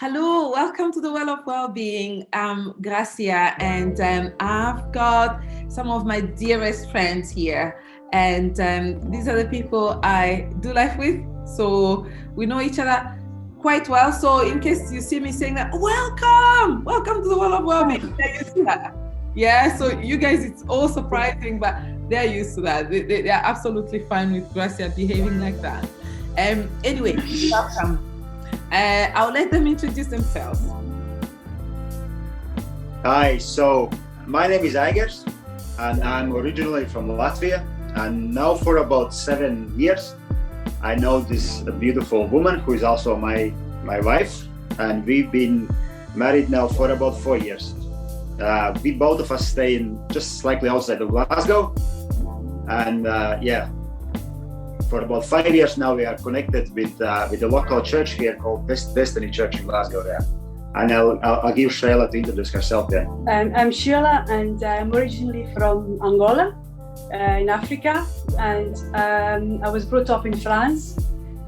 Hello, welcome to the Well of Wellbeing. I'm Gracia, and I've got some of my dearest friends here, and these are the people I do life with. So we know each other quite well. So in case you see me saying that, welcome to the Well of Wellbeing, they're used to that. Yeah, so you guys, it's all surprising, but they're used to that. They are absolutely fine with Gracia behaving like that. Anyway, welcome. I'll let them introduce themselves. Hi, so my name is Aigars, and I'm originally from Latvia, and now for about 7 years I know this beautiful woman who is also my wife, and we've been married now for about 4 years. We both of us stay in just slightly outside of Glasgow, and for about 5 years now we are connected with the local church here called Destiny Church in Glasgow there. And I'll give Sheila to introduce herself there. I'm Sheila, and I'm originally from Angola in Africa, and I was brought up in France,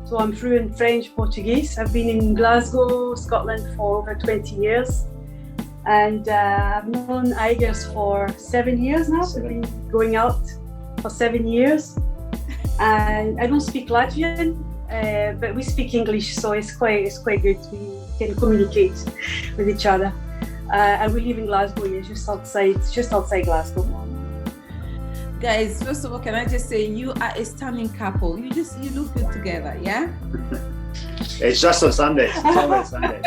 so I'm fluent French, Portuguese. I've been in Glasgow, Scotland for over 20 years, and I've known Aigars for 7 years now. We've been going out for 7 years. And I don't speak Latvian, but we speak English, so it's quite good. We can communicate with each other. And we live in Glasgow, just outside Glasgow. Guys, first of all, can I just say you are a stunning couple. You look good together, yeah? It's just on Sunday. It's always Sunday.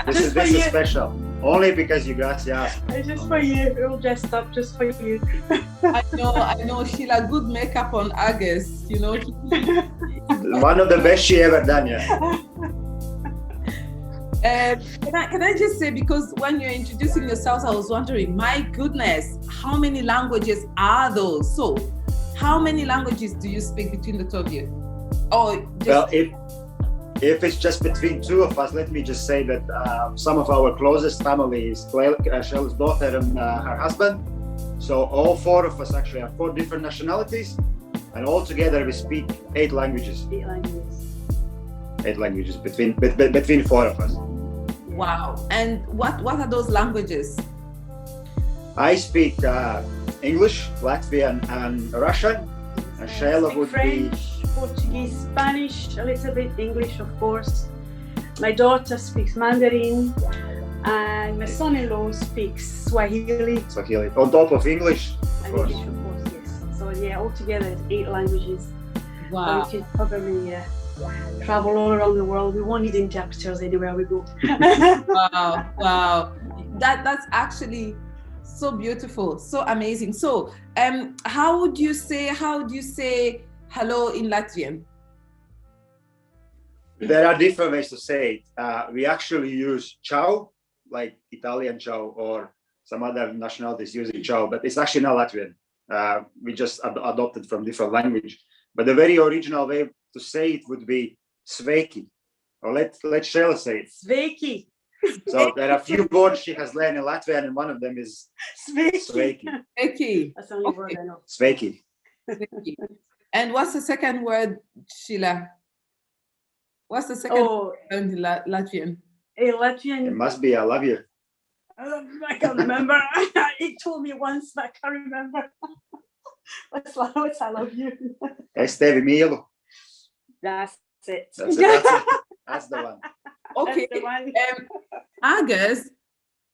This is special. Only because you guys asked. It's just for you. We're all dressed up just for you. I know, Sheila. Good makeup on August. You know. One of the best she ever done, yeah. Can I just say, because when you're introducing yourselves, I was wondering, my goodness, how many languages are those? So, how many languages do you speak between the two of you? Well, if it's just between two of us, let me just say that some of our closest family is Sheila's daughter and her husband. So all four of us actually have 4 different nationalities, and all together we speak 8 languages. 8 languages between 4 of us. Wow! And what are those languages? I speak English, Latvian, and Russian. And Sheila would French, be Portuguese, Spanish, a little bit English, of course. My daughter speaks Mandarin, and my son-in-law speaks Swahili. On top of English, of course. English, of course, yes. So yeah, altogether it's 8 languages. Wow! We can probably travel all around the world. We won't need interpreters anywhere we go. Wow! That's actually so beautiful, so amazing. So, how do you say hello in Latvian? There are different ways to say it. We actually use ciao, like Italian ciao, or some other nationalities using ciao, but it's actually not Latvian. We just adopted from different language. But the very original way to say it would be sveiki, or let Sheila say it. Sveiki. So there are a few words she has learned in Latvian, and one of them is sveiki. Sveiki. That's the only word I know. Sveiki. And what's the second word, Sheila? What's the second word in Latvian? In Latvian. It must be I love you. I can't remember. He told me once, but I can't remember. What's I love you? Es tevi mīlu. That's it. That's the one. Okay. Aigars,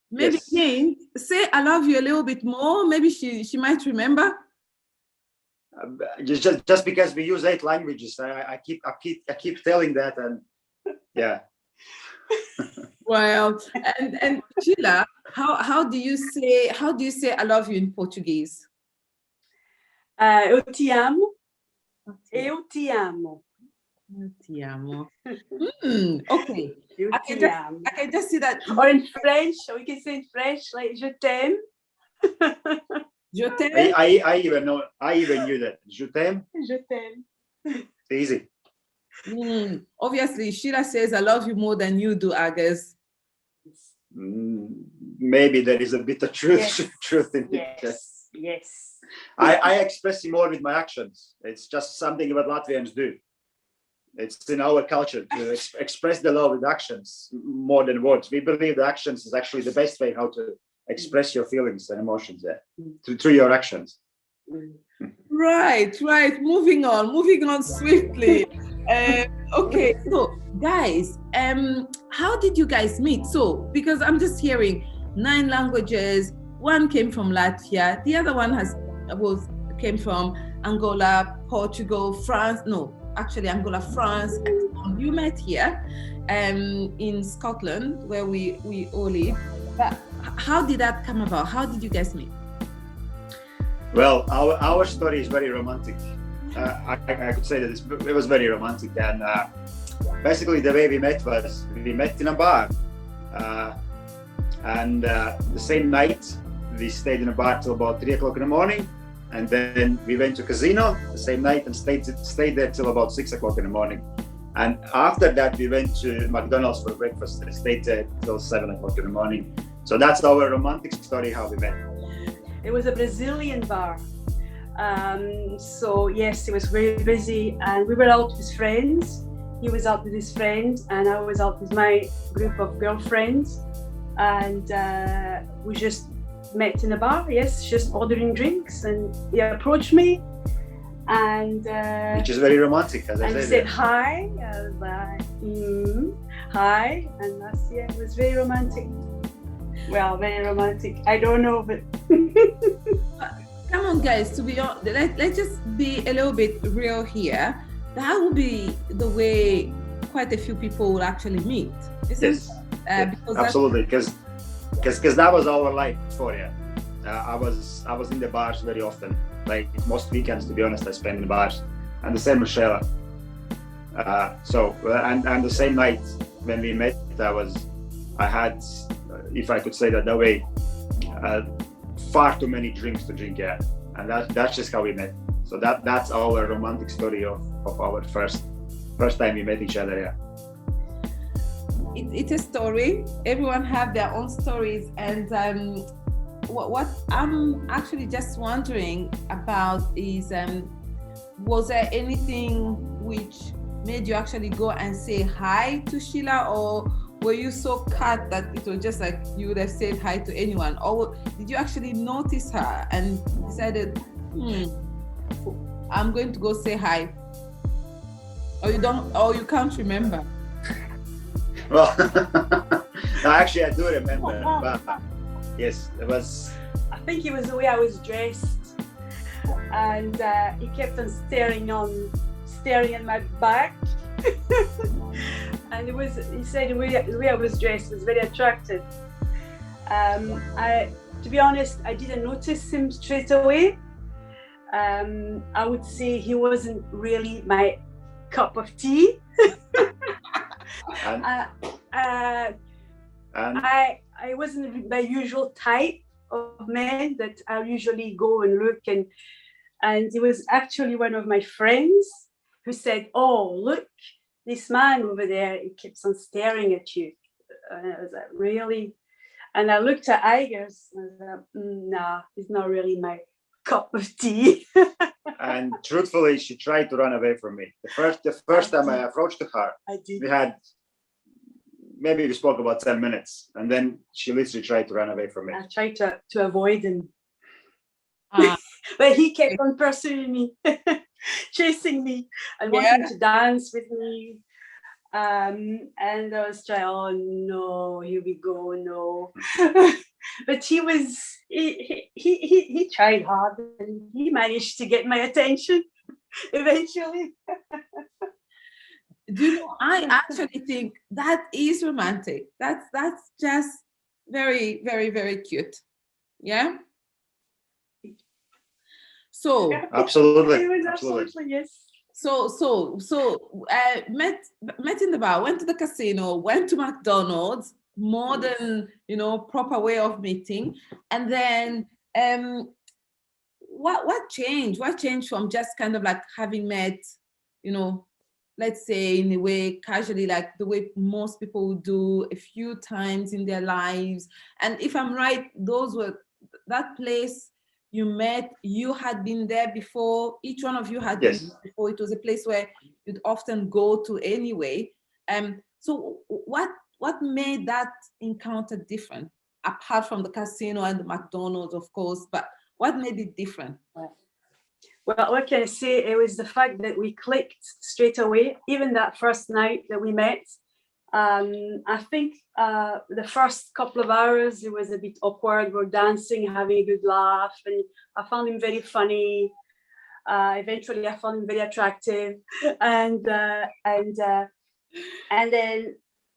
maybe again, say I love you a little bit more. Maybe she might remember. Just because we use 8 languages, I keep telling that, and yeah. Well, and Sheila, how do you say I love you in Portuguese? Eu te amo. Eu te amo. Eu te amo. Okay. I can just see that. Or in French, or we can say in French, like je t'aime. Je t'aime. I even knew that. Je t'aime. Je t'aime. It's easy. Obviously, Sheila says I love you more than you do, Aigars. Maybe there is a bit of truth in it. Yes. I express it more with my actions. It's just something that Latvians do. It's in our culture to express the love with actions more than words. We believe the actions is actually the best way how to express your feelings and emotions, through your actions. Right. Moving on swiftly. Okay, so guys, how did you guys meet? So, because I'm just hearing 9 languages. One came from Latvia. The other one came from Angola, Portugal, France. No, actually Angola, France. And you met here, in Scotland, where we all live. But how did that come about? How did you guys meet? Well, our story is very romantic. I could say that it was very romantic. And basically, the way we met was we met in a bar, and the same night we stayed in a bar till about 3 o'clock in the morning, and then we went to casino the same night and stayed there till about 6 o'clock in the morning. And after that, we went to McDonald's for breakfast and stayed there till 7 o'clock in the morning. So that's our romantic story, how we met. It was a Brazilian bar. So yes, it was very busy, and we were out with friends. He was out with his friends, and I was out with my group of girlfriends. And we just met in a bar, yes, just ordering drinks. And he approached me, and which is very romantic, as I said. And he said hi. I was like, hi, and it was very romantic. Well, very romantic. I don't know, but come on, guys. To be honest, let's just be a little bit real here. That would be the way quite a few people will actually meet. Yes, because absolutely. Because that was our life before. Yeah, I was in the bars very often. Like most weekends, to be honest, I spend in the bars, and the same with Sheila. And the same night when we met, I had, if I could say that way, far too many drinks to drink, yeah, and that's just how we met. So that's our romantic story of our first time we met each other, yeah. It's a story. Everyone have their own stories, and what I'm actually just wondering about is, was there anything which made you actually go and say hi to Sheila, or were you so cut that it was just like you would have said hi to anyone? Or did you actually notice her and decided, I'm going to go say hi? Or you can't remember? Well, actually I do remember, but yes, it was. I think it was the way I was dressed, and he kept on staring at my back. And he said the way I was dressed was very attractive. To be honest, I didn't notice him straight away. I would say he wasn't really my cup of tea. I wasn't my usual type of man that I usually go and look, and it was actually one of my friends who said, "Oh, look, this man over there, he keeps on staring at you." And I was like, "Really?" And I looked at Aigars and I was like, "Nah, he's not really my cup of tea." And truthfully, she tried to run away from me. The first time I approached her, we spoke about 10 minutes, and then she literally tried to run away from me. I tried to avoid him. But he kept on pursuing me, chasing me, and wanting to dance with me. And I was trying, oh no, here we go, no. But he tried hard, and he managed to get my attention eventually. Do you know, I actually think that is romantic. That's just very, very, very cute. Yeah. So absolutely, yes. So met in the bar, went to the casino, went to McDonald's, modern, proper way of meeting, and then what changed? What changed from just kind of like having met, let's say in a way casually, like the way most people would do a few times in their lives? And if I'm right, that place you met, you had been there before. Each one of you had been there before. It was a place where you'd often go to anyway. So what made that encounter different, apart from the casino and the McDonald's, of course, but what made it different? Well, what can I say? It was the fact that we clicked straight away, even that first night that we met. I think the first couple of hours, it was a bit awkward. We're dancing, having a good laugh, and I found him very funny. Eventually, I found him very attractive, and then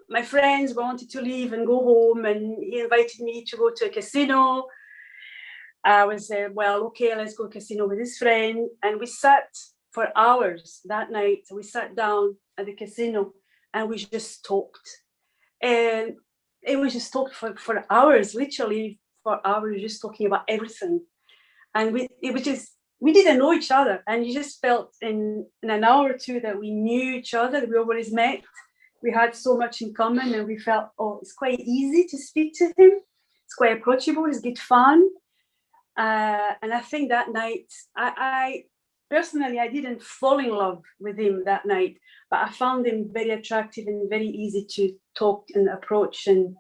my friends wanted to leave and go home, and he invited me to go to a casino. I was well, okay, let's go casino with his friend. And we sat for hours that night. We sat down at the casino and we just talked. And it was just talked for hours, literally for hours, just talking about everything. And we didn't know each other. And you just felt in an hour or two that we knew each other, that we always met. We had so much in common, and we felt, oh, it's quite easy to speak to him. It's quite approachable, it's good fun. And I think that night, I personally, I didn't fall in love with him that night, but I found him very attractive and very easy to talk and approach, and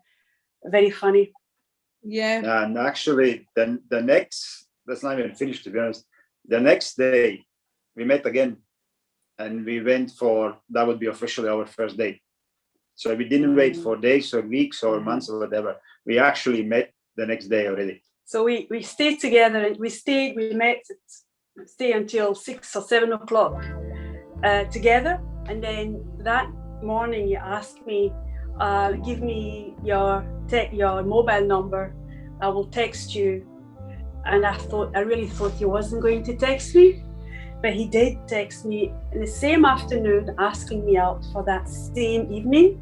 very funny. Yeah. And actually, then the next, that's not even finished, to be honest. The next day, we met again, and we went for, that would be officially our first date. So we didn't wait for days or weeks or months or whatever. We actually met the next day already. So we stayed together, and we met, stay until 6 or 7 o'clock together. And then that morning you asked me, give me your mobile number. I will text you. And I really thought he wasn't going to text me, but he did text me in the same afternoon, asking me out for that same evening.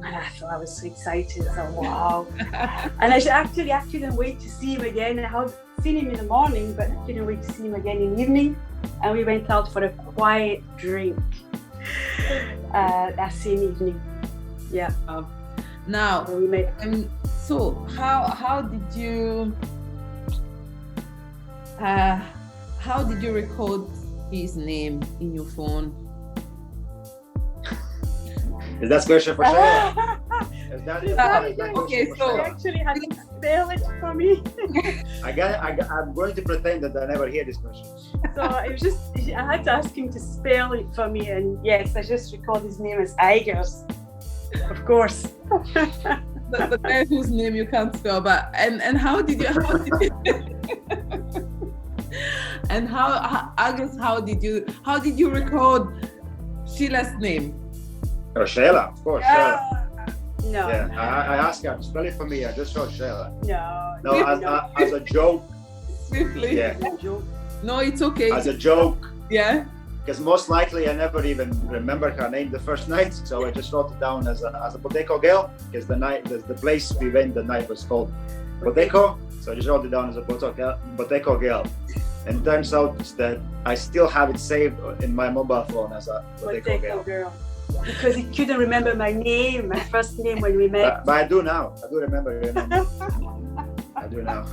And I thought, I was so excited. I thought, wow. And I couldn't wait to see him again. I had seen him in the morning, but I couldn't wait to see him again in the evening. And we went out for a quiet drink that same evening. Yeah. Now, so we met. So how did you record his name in your phone? Is that question for Sheila? Okay, so you actually had to spell it for me. I'm going to pretend that I never hear this question. So it was just, I had to ask him to spell it for me, and yes, I just recalled his name as Aigars, of course. the guy whose name you can't spell, but and how did you and how did you record Sheila's name? Oh, Sheila, of course. Sheila. No. Yeah, I asked her to spell it for me. I just wrote Sheila. No, as a joke. Swiftly. Yeah. No, it's okay. As a joke. Yeah. Because most likely I never even remember her name the first night, so I just wrote it down as a Boteco girl. Because the place we went the night was called Boteco, so I just wrote it down as a Boteco girl. And it turns out that I still have it saved in my mobile phone as a Boteco girl. Because he couldn't remember my name, my first name when we met. But I do now. I do remember your name. I do now.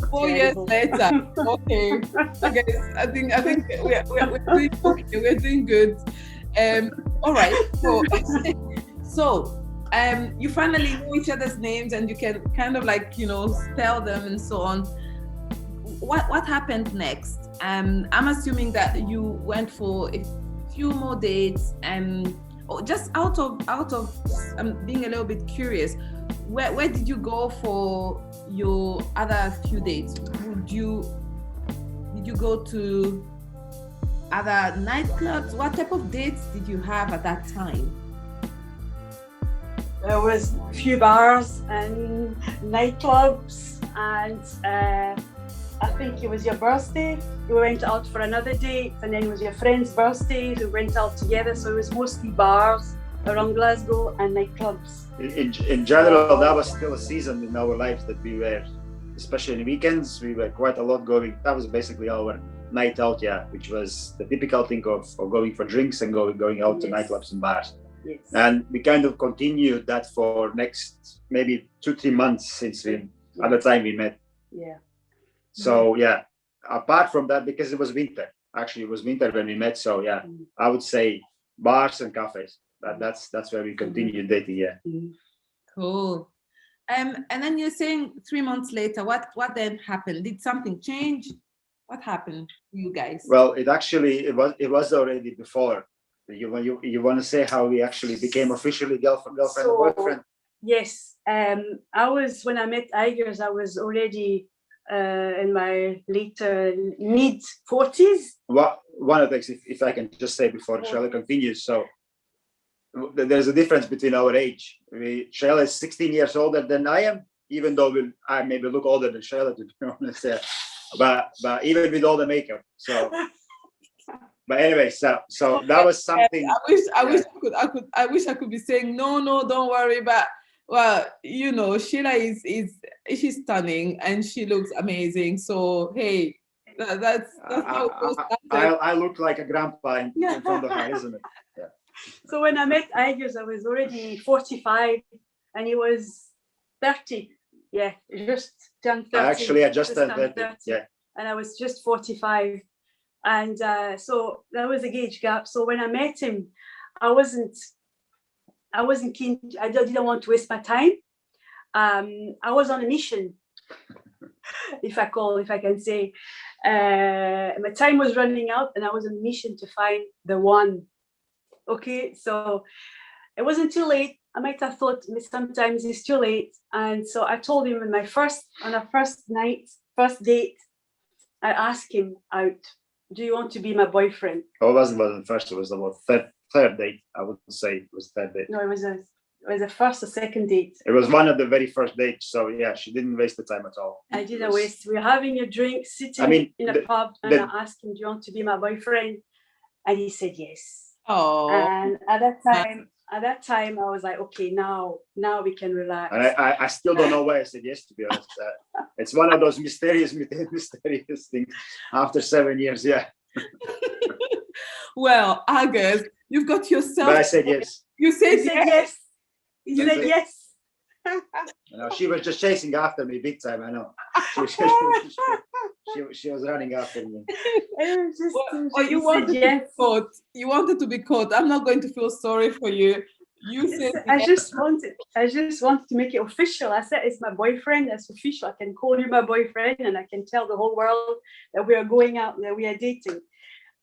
4 years later. Okay. Okay. I think we're doing okay. We're doing good. All right. So you finally know each other's names, and you can kind of spell them and so on. What happened next? I'm assuming that you went for a few more dates, and just out of being a little bit curious, where did you go for your other few dates? Did you go to other nightclubs? What type of dates did you have at that time? There was a few bars and nightclubs, and I think it was your birthday. We went out for another date, and then it was your friend's birthday. We went out together, so it was mostly bars around Glasgow and nightclubs. In general, that was still a season in our lives that we were, especially in weekends, we were quite a lot going. That was basically our night out, which was the typical thing of going for drinks and going out to nightclubs and bars. Yes. And we kind of continued that for next maybe 2-3 months since at the time we met. Yeah. So apart from that, because it was winter, Actually, it was winter when we met. So yeah, I would say bars and cafes. That's where we continued dating. Yeah. Cool. And then you're saying 3 months later, what then happened? Did something change? What happened to you guys? Well, it was already before. You want to say how we actually became officially girlfriend and boyfriend? Yes. When I met Aigars, I was already in my later mid 40s. One of the things, if I can just say before Sheila continues, so there's a difference between our age. Sheila is 16 years older than I am, even though I maybe look older than Sheila, to be honest. But even with all the makeup. So, but anyway, so that was something. I wish I could be saying no, don't worry. But well, you know, Sheila she's stunning and she looks amazing. So hey, that's how it goes. I look like a grandpa in front of her, isn't it? Yeah. So when I met Aigars, I was already 45 and he was 30. Yeah, just turned 30. Actually, I just turned 30. Yeah. And I was just 45. And so there was a age gap. So when I met him, I wasn't keen. I didn't want to waste my time. I was on a mission, if I can say. My time was running out and I was on a mission to find the one. Okay, so it wasn't too late. I might have thought sometimes it's too late. And so I told him on our first date, I asked him out, do you want to be my boyfriend? Oh, it wasn't the first, it was about third date. I would say it was third date. No, it was a first or second date. It was one of the very first dates. So yeah, she didn't waste the time at all. I didn't waste. We were having a drink, sitting in a pub, and I asked him, do you want to be my boyfriend? And he said yes. Oh. And at that time, I was like, okay, now we can relax. And I still don't know why I said yes, to be honest. It's one of those mysterious things after 7 years, yeah. Well, Aigars, you've got yourself. But I said yes. You said yes. You said yes. No, she was just chasing after me big time, I know. She was running after me. You wanted to be caught. I'm not going to feel sorry for you. You said I just wanted to make it official. I said it's my boyfriend. That's official. I can call you my boyfriend and I can tell the whole world that we are going out, that we are dating.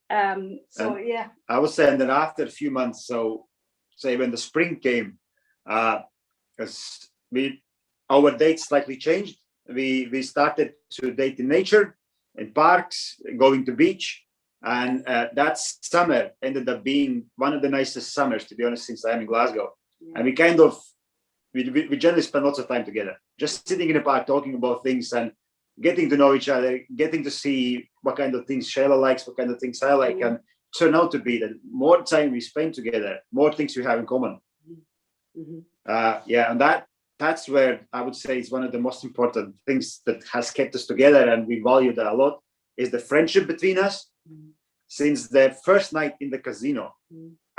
Yeah. I was saying that after a few months, so say when the spring came, because our dates slightly changed. We started to date in nature, in parks, going to beach, and that summer ended up being one of the nicest summers, to be honest, since I'm in Glasgow. Yeah. And we generally spend lots of time together, just sitting in the park, talking about things and getting to know each other, getting to see what kind of things Sheila likes, what kind of things I like, and turn out to be that more time we spend together, more things we have in common. And that's where I would say is one of the most important things that has kept us together, and we value that a lot, is the friendship between us. Since the first night in the casino,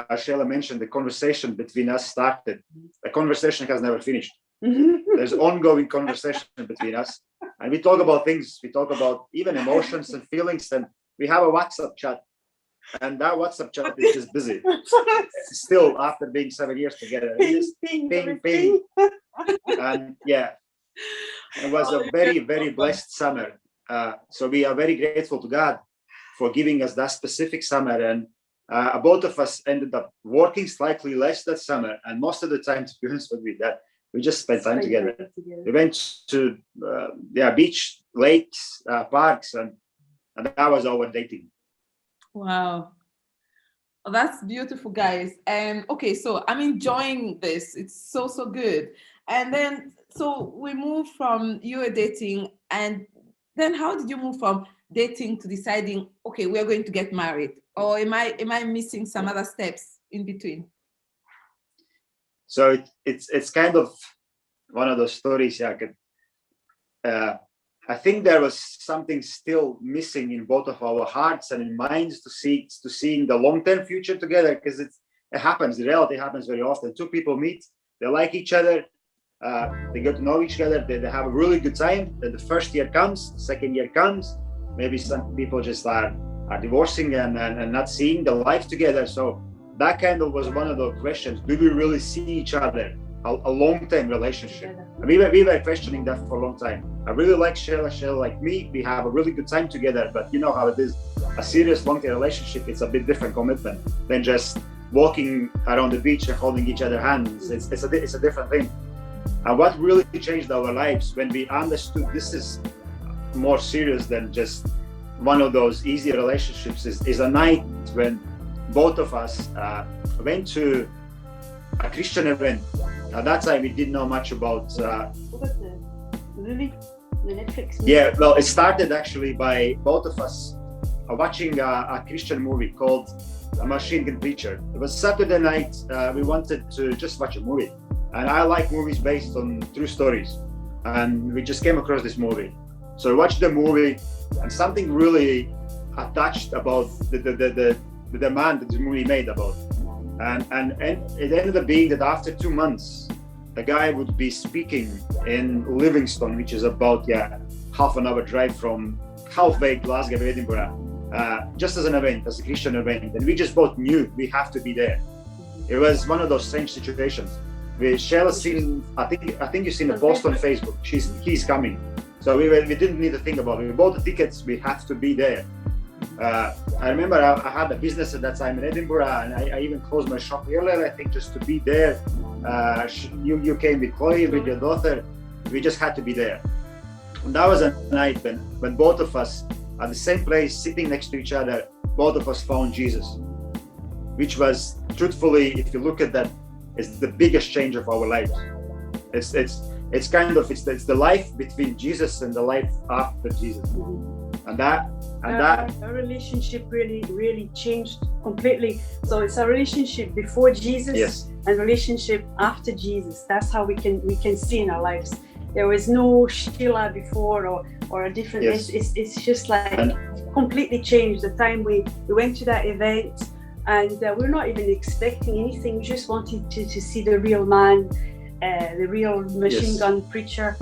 as Sheila mentioned, the conversation between us started. The conversation has never finished. There's ongoing conversation between us, and we talk about things. We talk about even emotions and feelings, and we have a WhatsApp chat. And that WhatsApp chat is just busy. Still, after being 7 years together, ping. And yeah, it was a very, very blessed summer. So we are very grateful to God for giving us that specific summer. And both of us ended up working slightly less that summer. And most of the time, to be honest with that, we just spent time together. We went to beach, lakes, parks, and that was our dating. Wow. Well, that's beautiful, guys. And okay, so I'm enjoying this. It's so good. And then, so we moved from you were dating, and then how did you move from dating to deciding, okay, we're going to get married? Or am I missing some other steps in between? So it's kind of one of those stories. I think there was something still missing in both of our hearts and in minds to seeing the long-term future together, because it happens. The reality happens very often. Two people meet, they like each other, they get to know each other, they have a really good time. Then the first year comes, the second year comes. Maybe some people just are are divorcing and not seeing the life together. So that kind of was one of the questions. Do we really see each other? A long-term relationship. And we were questioning that for a long time. I really like Sheila. Sheila like me. We have a really good time together. But you know how it is. A serious long-term relationship, it's a bit different commitment than just walking around the beach and holding each other's hands. It's a different thing. And what really changed our lives when we understood this is more serious than just one of those easy relationships is a night when both of us went to a Christian event. At that time, we didn't know much about. What was the movie? The Netflix movie? Yeah, well, it started actually by both of us watching a Christian movie called A Machine Gun Preacher. It was Saturday night. We wanted to just watch a movie, and I like movies based on true stories, and we just came across this movie. So we watched the movie, and something really attached about the demand that the movie made about. And it ended up being that after 2 months, the guy would be speaking in Livingston, which is about half an hour drive from halfway Glasgow, Edinburgh, just as an event, as a Christian event. And we just both knew we have to be there. It was one of those strange situations. Sheila's seen, I think you've seen the post on Facebook. He's coming. So we didn't need to think about it. We bought the tickets. We have to be there. I remember I had a business at that time in Edinburgh, and I even closed my shop earlier, I think, just to be there. You came with Chloe, with your daughter. We just had to be there. And that was a night when both of us at the same place, sitting next to each other, both of us found Jesus, which was, truthfully, if you look at that, it's the biggest change of our lives. It's the life between Jesus and the life after Jesus, and our relationship really changed completely. So it's a relationship before Jesus, yes, and relationship after Jesus. That's how we can see in our lives. There was no Sheila before or a different. Yes. It's just like completely changed. The time we went to that event, and we're not even expecting anything. We just wanted to see the real man, the real machine gun preacher,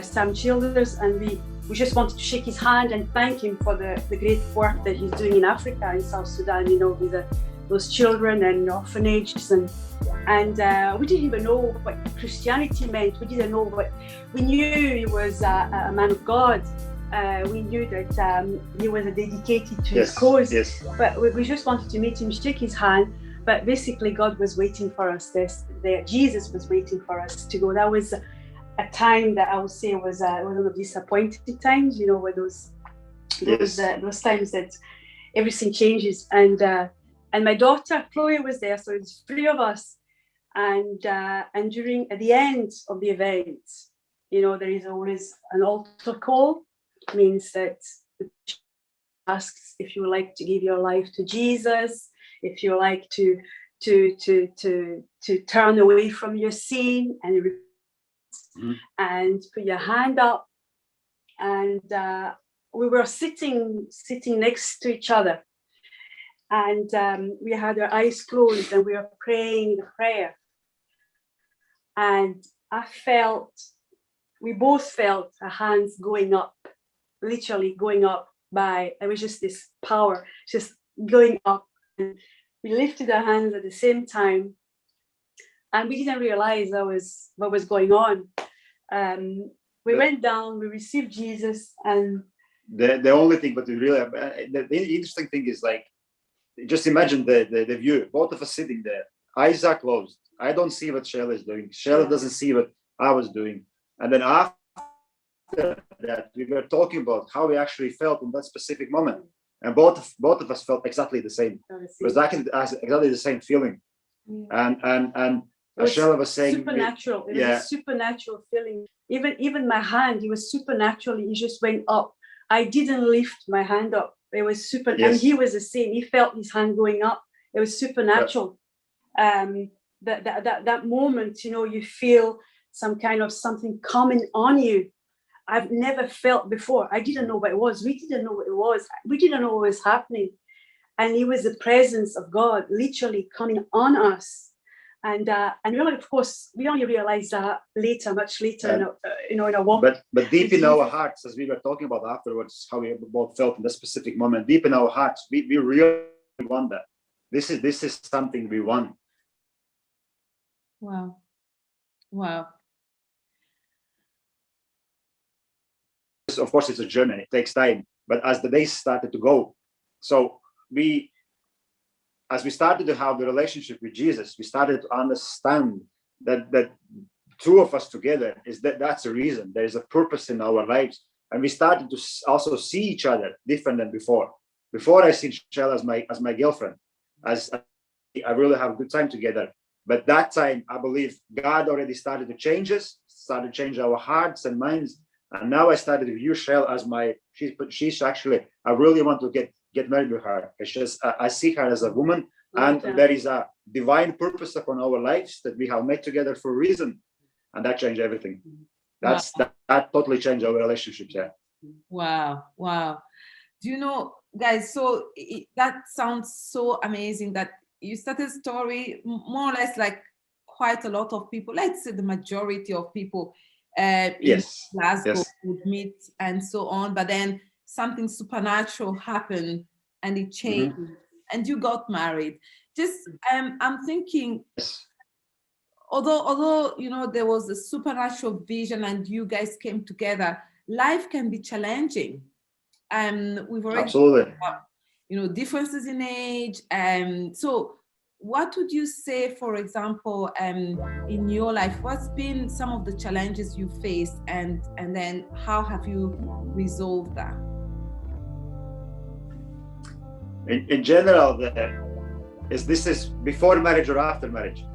Sam Childers, and we just wanted to shake his hand and thank him for the great work that he's doing in Africa, in South Sudan, with those children and orphanages. And we didn't even know what Christianity meant. We didn't know what. We knew he was a man of God. We knew that he was dedicated to his cause. Yes. But we just wanted to meet him, shake his hand. But basically, God was waiting for us. Jesus was waiting for us to go. That was a time that I would say was one of the disappointing times. Where those times that everything changes. And my daughter Chloe was there, so it's 3 of us. And at the end of the event, there is always an altar call. It means that the church asks if you would like to give your life to Jesus, if you like to turn away from your sin and put your hand up. And we were sitting next to each other, and we had our eyes closed, and we were praying the prayer. And we both felt our hands going up, literally going up it was just this power, just going up. And we lifted our hands at the same time, and we didn't realize what was going on. We went down, we received Jesus, and the only thing, but the interesting thing is, like, just imagine the view. Both of us sitting there, eyes are closed. I don't see what Sheila is doing. Sheila doesn't see what I was doing. And then after that, we were talking about how we actually felt in that specific moment. And both of us felt exactly the same. It was exactly the same feeling. Yeah. And as Sheila was saying, supernatural. It was a supernatural feeling. Even my hand, it was supernaturally. It just went up. I didn't lift my hand up. It was super. Yes. And he was the same. He felt his hand going up. It was supernatural. Yeah. That moment, you feel some kind of something coming on you. I've never felt before. I didn't know what it was. We didn't know what it was. We didn't know what was happening. And it was the presence of God literally coming on us. And we only, of course, we only realized that later, much later, in our walk. But deep in our hearts, as we were talking about afterwards, how we both felt in that specific moment, deep in our hearts, we really want that. This is something we want. Wow. Wow. Of course, it's a journey. It takes time. But as the days started to go, so as we started to have the relationship with Jesus, we started to understand that two of us together that's the reason. There is a purpose in our lives. And we started to also see each other different than before. Before I see Sheila as my girlfriend, as I really have a good time together. But that time, I believe God already started to change us, started to change our hearts and minds. And now I started to view Sheila as she's actually, I really want to get married with her. It's just, I see her as a woman, and there is a divine purpose upon our lives that we have met together for a reason. And that changed everything. That totally changed our relationships. Yeah. Wow. Wow. Do you know, guys, so that sounds so amazing that you started a story more or less like quite a lot of people, let's say the majority of people in Glasgow would meet and so on, but then something supernatural happened and it changed, and you got married. Just I'm thinking, although you know there was a supernatural vision and you guys came together, life can be challenging. We've already absolutely about, you know, differences in age. So what would you say, for example, in your life, what's been some of the challenges you faced, and then how have you resolved that? In general, this is before marriage or after marriage?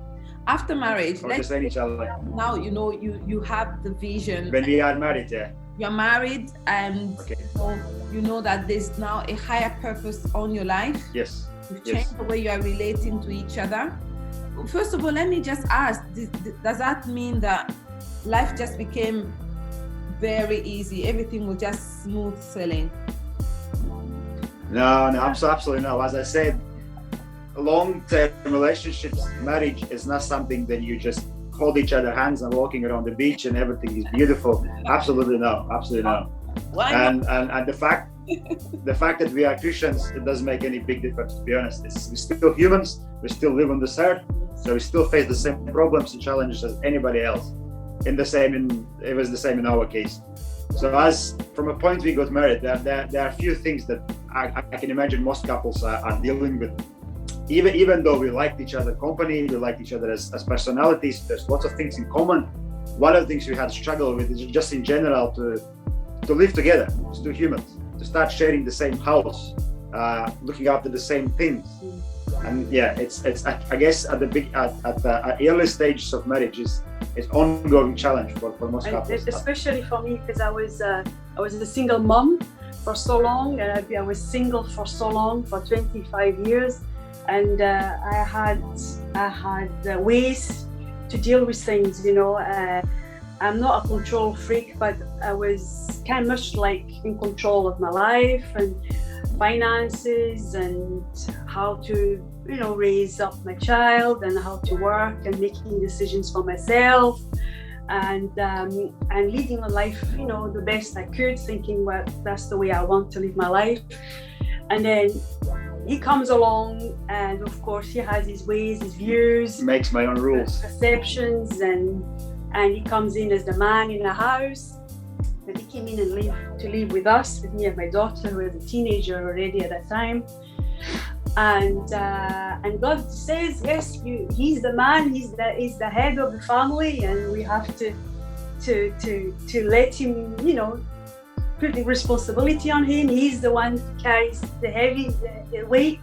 After marriage. Or just any challenge? Now, you know, you have the vision. When we are married, You're married, and you know that there's now a higher purpose on your life. Yes. You've changed the way you are relating to each other. First of all, let me just ask, does that mean that life just became very easy? Everything was just smooth sailing? No, absolutely no. As I said, long-term relationships, marriage is not something that you just hold each other hands and walking around the beach and everything is beautiful. Absolutely no. And the fact that we are Christians, it doesn't make any big difference, to be honest. We're still humans, we still live on this earth, so we still face the same problems and challenges as anybody else. It was the same in our case. So as from a point we got married, there are a few things that I can imagine most couples are dealing with. Even though we liked each other company, we liked each other as personalities, there's lots of things in common. One of the things we had struggled with is just in general to live together as two humans, to start sharing the same house, looking after the same things. And it's I guess at the early stages of marriage is ongoing challenge for most couples. Especially for me, because I was a single mom for so long, and I was single for so long, for 25 years. And I had ways to deal with things, you know. I'm not a control freak, but I was kind of much like in control of my life and finances and how to, you know, raise up my child and how to work and making decisions for myself and leading a life, you know, the best I could, thinking, well, that's the way I want to live my life. And then he comes along, and of course he has his ways, his views, makes my own rules, perceptions, and he comes in as the man in the house. But he came in and live with us, with me and my daughter, who was a teenager already at that time. And God says, yes, he's the man, he's the head of the family, and we have to let him, you know, put the responsibility on him. He's the one who carries the weight.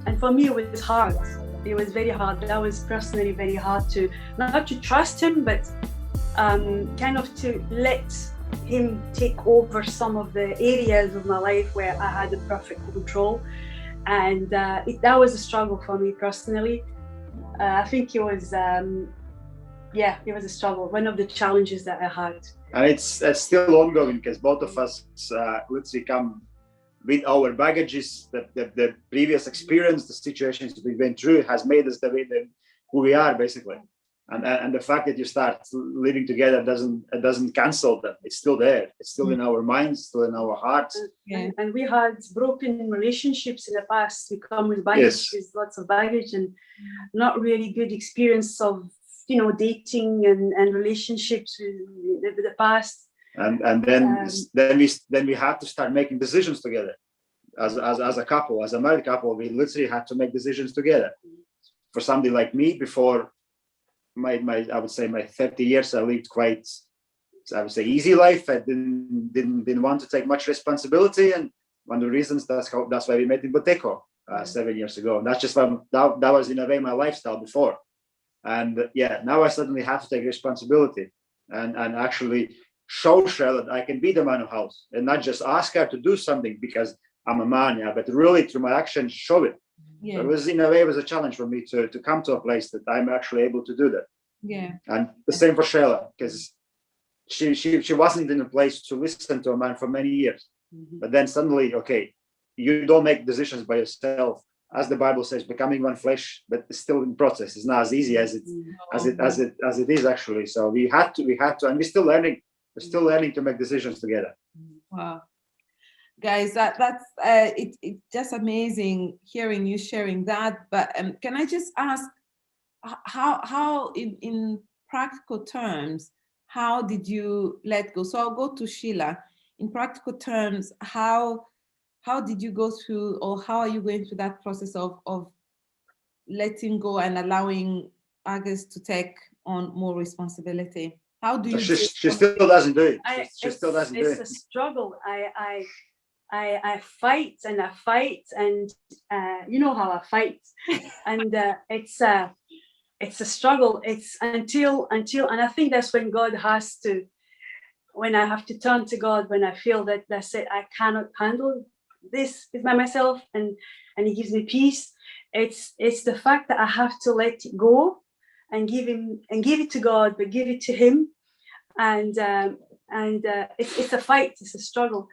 And for me, it was hard. It was very hard. That was personally very hard to not to trust him, but kind of to let him take over some of the areas of my life where I had the perfect control. And that was a struggle for me personally. I think it was a struggle, one of the challenges that I had. And it's still ongoing, because both of us, let's say, come with our baggages, the previous experience, the situations that we went through has made us the way that who we are, basically. And the fact that you start living together doesn't cancel them. It's still there. It's still in our minds, still in our hearts. Yeah. And we had broken relationships in the past. We come with baggage, with lots of baggage, and not really good experience of dating and relationships with the past. And then we had to start making decisions together as a couple, as a married couple. We literally had to make decisions together. For somebody like me, before my I would say my 30 years, I lived quite, I would say, easy life. I didn't want to take much responsibility, and one of the reasons that's why we met in Boteco 7 years ago. And that's just that was in a way my lifestyle before. And now I suddenly have to take responsibility and actually show Sheila that I can be the man of house, and not just ask her to do something because I'm a man, but really through my actions show it. So it was, in a way, it was a challenge for me to come to a place that I'm actually able to do that. Yeah. And the same for Sheila, because she wasn't in a place to listen to a man for many years. But then suddenly, okay, you don't make decisions by yourself. As the Bible says, becoming one flesh, but it's still in process. It's not as easy as it is actually. So we had to, and we're still learning. We're still learning to make decisions together. Wow. Guys, that's it's just amazing hearing you sharing that. But can I just ask, how in practical terms, how did you let go? So I'll go to Sheila. In practical terms, how did you go through, or how are you going through that process of letting go and allowing Aigars to take on more responsibility? How do you? She still doesn't do it. She still doesn't do it. It's a struggle. I fight and I fight, and you know how I fight, and it's a struggle. It's until, and I think that's when God has to, when I have to turn to God, when I feel that that's it, I cannot handle this by myself, and He gives me peace. It's the fact that I have to let it go and give it to God, but give it to Him, and it's a fight. It's a struggle.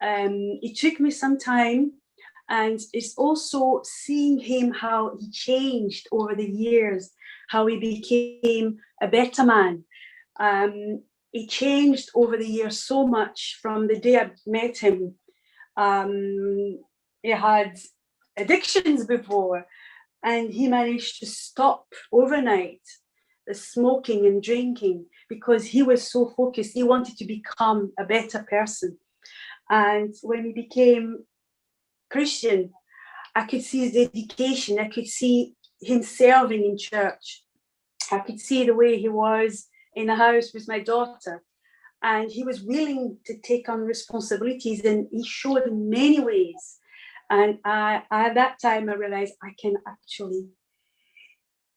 It took me some time, and it's also seeing Him, how He changed over the years, how He became a better man. He changed over the years so much from the day I met Him. He had addictions before, and he managed to stop overnight the smoking and drinking because he was so focused. He wanted to become a better person. And when he became Christian, I could see his dedication. I could see him serving in church. I could see the way he was in the house with my daughter. And he was willing to take on responsibilities, and he showed in many ways. And at that time, I realized I can actually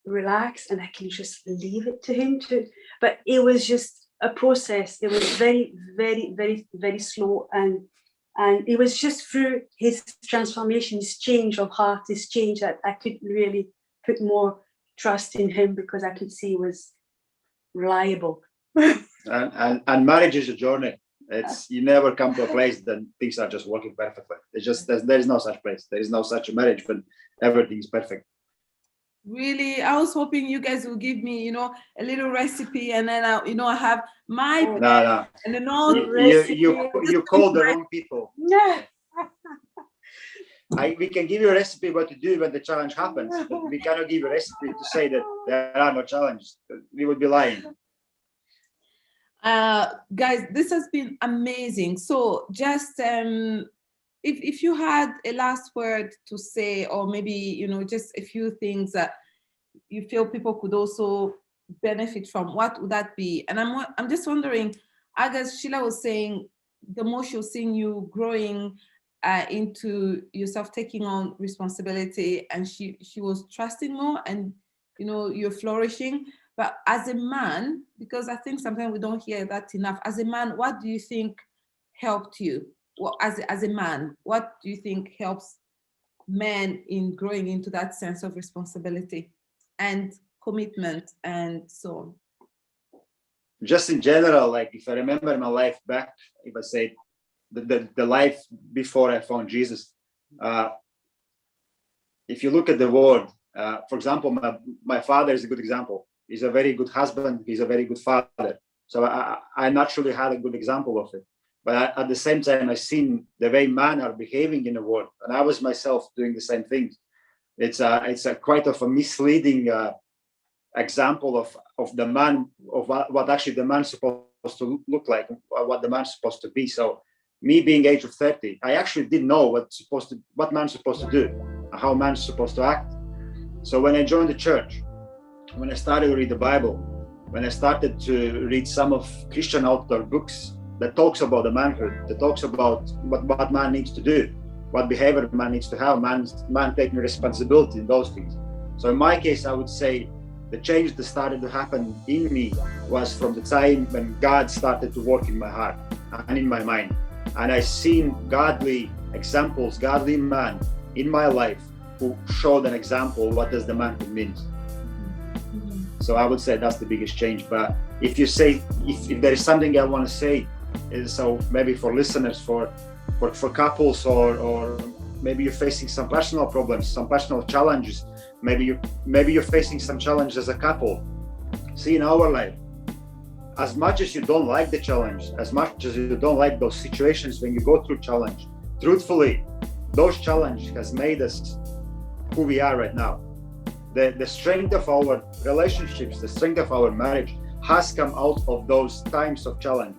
relax and I can just leave it to him too. But it was just a process. It was very, very, very, very slow. And it was just through his transformation, his change of heart, his change, that I could really put more trust in him, because I could see he was reliable. And marriage is a journey. It's, you never come to a place that things are just working perfectly. It's just, there is no such place. There is no such a marriage when everything is perfect. Really, I was hoping you guys will give me, a little recipe, and then I have my no. And then all you called the wrong people. Yeah. We can give you a recipe what to do when the challenge happens, but we cannot give you a recipe to say that there are no challenges. We would be lying. Guys, this has been amazing. So just if you had a last word to say, or maybe just a few things that you feel people could also benefit from, what would that be? And I'm just wondering, as Sheila was saying, the more she'll seeing you growing into yourself, taking on responsibility, and she was trusting more, and you're flourishing. But as a man, because I think sometimes we don't hear that enough, as a man, what do you think helped you? Well, as a man, what do you think helps men in growing into that sense of responsibility and commitment and so on? Just in general, like if I remember my life back, if I say the life before I found Jesus, if you look at the word, For example, my father is a good example. He's a very good husband. He's a very good father. So I naturally had a good example of it. But at the same time, I seen the way men are behaving in the world, and I was myself doing the same things. It's a quite of a misleading example of the man, of what actually the man's supposed to look like, what the man's supposed to be. So me being age of 30, I actually didn't know what man's supposed to do, how man's supposed to act. So when I joined the church, when I started to read the Bible, when I started to read some of Christian author books that talks about the manhood, that talks about what man needs to do, what behavior man needs to have, man taking responsibility in those things. So in my case, I would say the change that started to happen in me was from the time when God started to work in my heart and in my mind. And I seen godly examples, godly man in my life who showed an example what does the manhood mean. So I would say that's the biggest change. But if you say, if there is something I want to say, is so maybe for listeners, for couples, or maybe you're facing some personal problems, some personal challenges, maybe you're facing some challenges as a couple. See, in our life, as much as you don't like the challenge, as much as you don't like those situations when you go through challenge, truthfully, those challenges has made us who we are right now. The strength of our relationships, the strength of our marriage has come out of those times of challenge.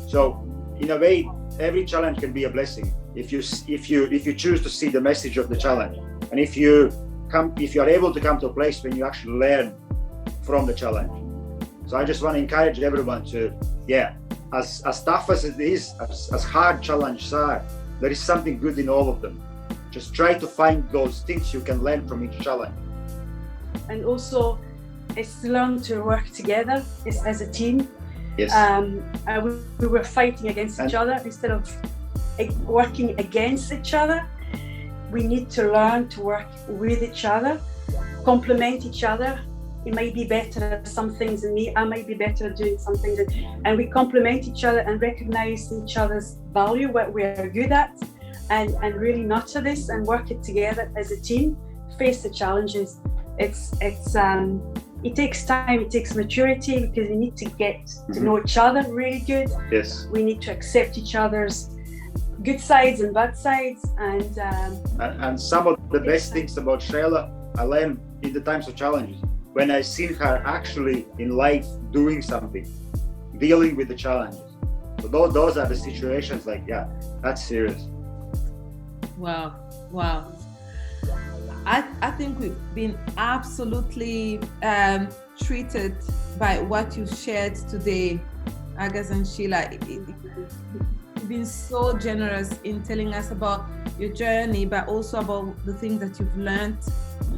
So in a way, every challenge can be a blessing if you choose to see the message of the challenge, and if you are able to come to a place when you actually learn from the challenge. So I just want to encourage everyone to, as tough as it is, as hard challenges are, there is something good in all of them. Just try to find those things you can learn from each challenge. And also, it's to learn to work together as a team. Yes. We were fighting against each other instead of working against each other. We need to learn to work with each other, complement each other. It might be better at some things than me. I might be better at doing some things, and we complement each other and recognize each other's value, what we are good at, and really nurture this and work it together as a team. Face the challenges. It takes time, it takes maturity, because we need to get to know each other really good. Yes. We need to accept each other's good sides and bad sides, and some of the best things about Sheila I learned in the times of challenges, when I seen her actually in life doing something, dealing with the challenges. So those are the situations like, that's serious. Wow. I think we've been absolutely treated by what you shared today, Aigars and Sheila. You've been so generous in telling us about your journey, but also about the things that you've learned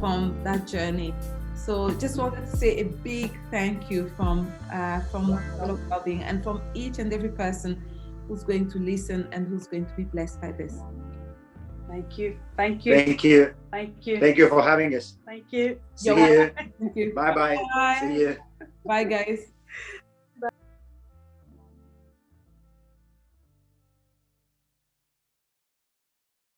from that journey. So just wanted to say a big thank you from Well of Wellbeing and from each and every person who's going to listen and who's going to be blessed by this. Thank you. Thank you for having us. Thank you. See you. Thank you. Bye. Bye. See you. Bye, guys.